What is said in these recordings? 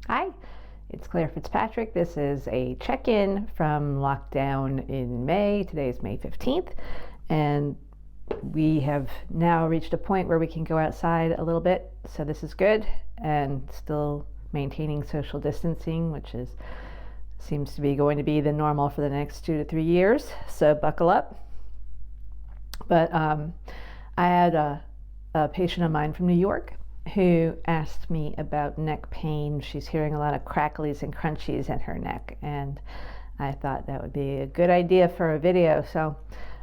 Hi, it's Claire Fitzpatrick. This is a check-in from lockdown in May. Today is May 15th, and we have now reached a point where we can go outside a little bit, so this is good, and still maintaining social distancing, which seems to be going to be the normal for the next 2 to 3 years, so buckle up. But I had a patient of mine from New York who asked me about neck pain. She's hearing a lot of cracklies and crunchies in her neck, and I thought that would be a good idea for a video. So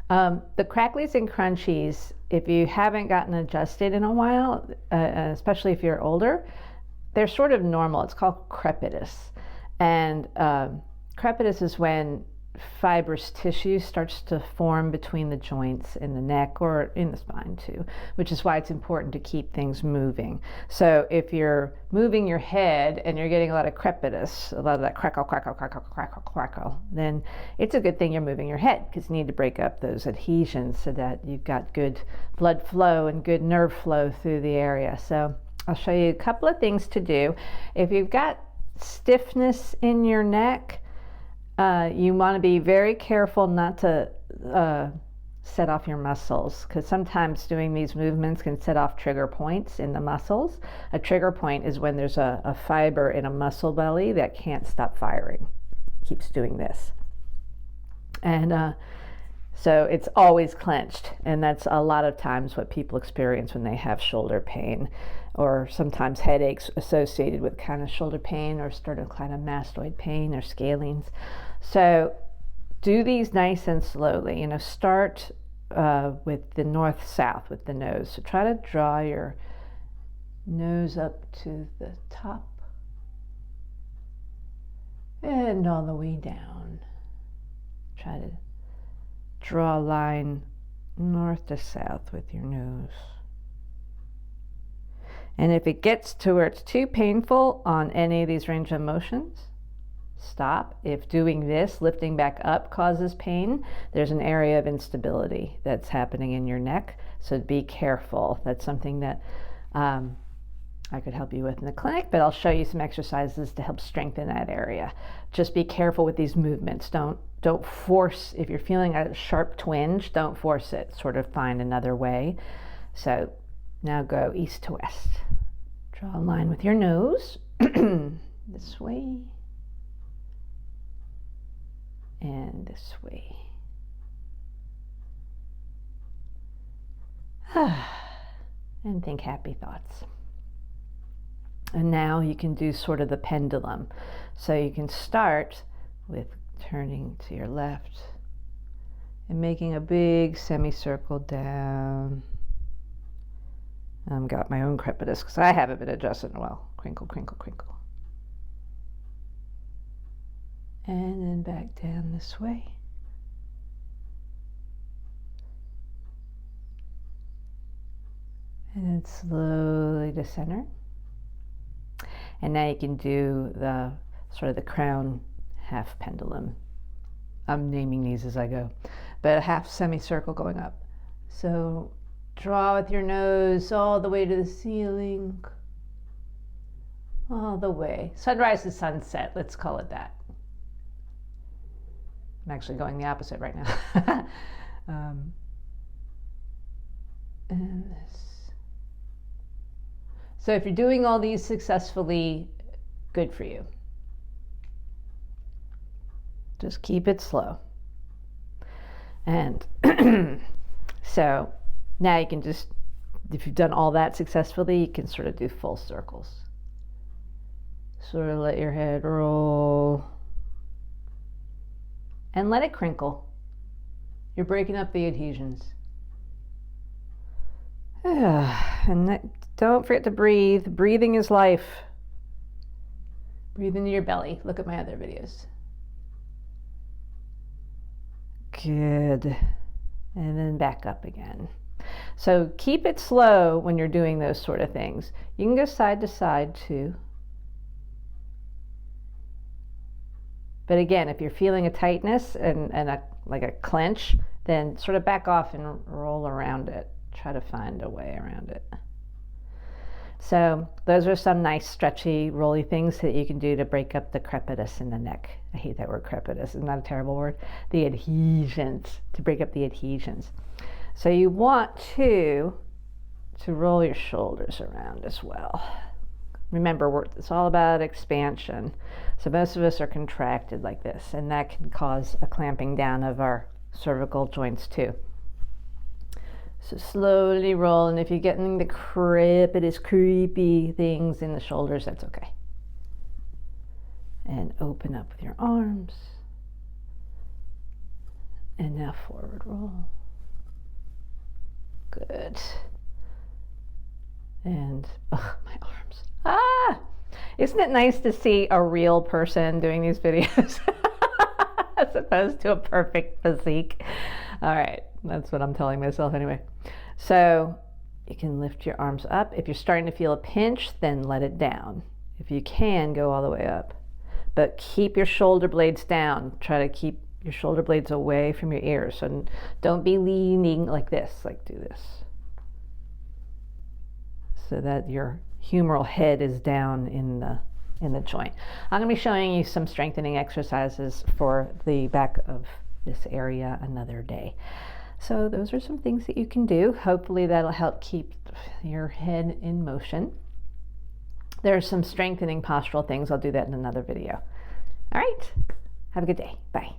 the cracklies and crunchies, if you haven't gotten adjusted in a while, especially if you're older, they're sort of normal. It's called crepitus, and crepitus is when fibrous tissue starts to form between the joints in the neck or in the spine too, which is why it's important to keep things moving. So if you're moving your head and you're getting a lot of crepitus, a lot of that crackle, crackle, crackle, crackle, crackle, then it's a good thing you're moving your head, because you need to break up those adhesions so that you've got good blood flow and good nerve flow through the area. So I'll show you a couple of things to do. If you've got stiffness in your neck, you want to be very careful not to set off your muscles, because sometimes doing these movements can set off trigger points in the muscles. A trigger point is when there's a fiber in a muscle belly that can't stop firing, keeps doing this. And so it's always clenched, and that's a lot of times what people experience when they have shoulder pain, or sometimes headaches associated with kind of shoulder pain, or sort of kind of mastoid pain or scalings. So do these nice and slowly. Start with the north-south with the nose. So try to draw your nose up to the top and all the way down. Try to draw a line north to south with your nose. And if it gets to where it's too painful on any of these range of motions, stop. If doing this, lifting back up, causes pain, there's an area of instability that's happening in your neck. So be careful. That's something that I could help you with in the clinic, but I'll show you some exercises to help strengthen that area. Just be careful with these movements. Don't force. If you're feeling a sharp twinge, don't force it. Sort of find another way. So now go east to west. Draw a line with your nose this way and this way. And think happy thoughts. And now you can do sort of the pendulum. So you can start with turning to your left and making a big semicircle down. I've got my own crepitus because I haven't been adjusted in a while. Crinkle, crinkle, crinkle. And then back down this way. And then slowly to center. And now you can do the sort of the crown half pendulum. I'm naming these as I go, but a half semicircle going up. So draw with your nose all the way to the ceiling, all the way. Sunrise to sunset, let's call it that. I'm actually going the opposite right now. And this. So if you're doing all these successfully, good for you. Just keep it slow. And so now you can just, if you've done all that successfully, you can sort of do full circles. Sort of let your head roll and let it crinkle. You're breaking up the adhesions. And don't forget to breathe. Breathing is life. Breathe into your belly. Look at my other videos. Good. And then back up again. So keep it slow when you're doing those sort of things. You can go side to side too. But again, if you're feeling a tightness and like a clench, then sort of back off and roll around it. Try to find a way around it. So those are some nice stretchy, rolly things that you can do to break up the crepitus in the neck. I hate that word crepitus, isn't that a terrible word? The adhesions, to break up the adhesions. So you want to roll your shoulders around as well. Remember, it's all about expansion. So most of us are contracted like this, and that can cause a clamping down of our cervical joints too. So slowly roll, and if you're getting the crepitus, creepy things in the shoulders, that's okay. And open up with your arms. And now forward roll. Good. And, oh, my arms. Ah! Isn't it nice to see a real person doing these videos as opposed to a perfect physique? All right, that's what I'm telling myself anyway. So you can lift your arms up. If you're starting to feel a pinch, then let it down. If you can, go all the way up. But keep your shoulder blades down. Try to keep your shoulder blades away from your ears. So don't be leaning like this, like do this. So that your humeral head is down in the joint. I'm going to be showing you some strengthening exercises for the back of this area another day. So those are some things that you can do. Hopefully that'll help keep your head in motion. There are some strengthening postural things. I'll do that in another video. All right. Have a good day. Bye.